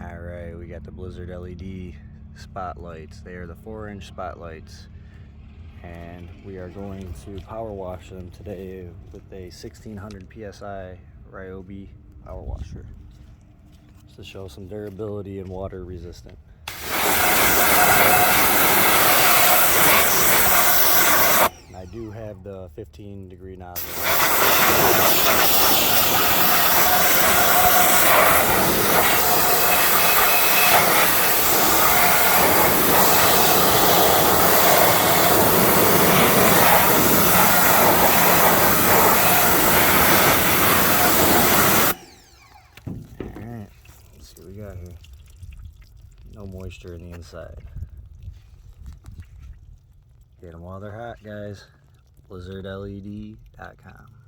Alright, we got the Blizzard LED spotlights. They are the 4-inch spotlights. And we are going to power wash them today with a 1600 PSI Ryobi power washer. Just to show some durability and water resistant. And I do have the 15-degree nozzle. Alright, let's see what we got here. No moisture in the inside. Get them while they're hot, guys. BlizzardLed.com.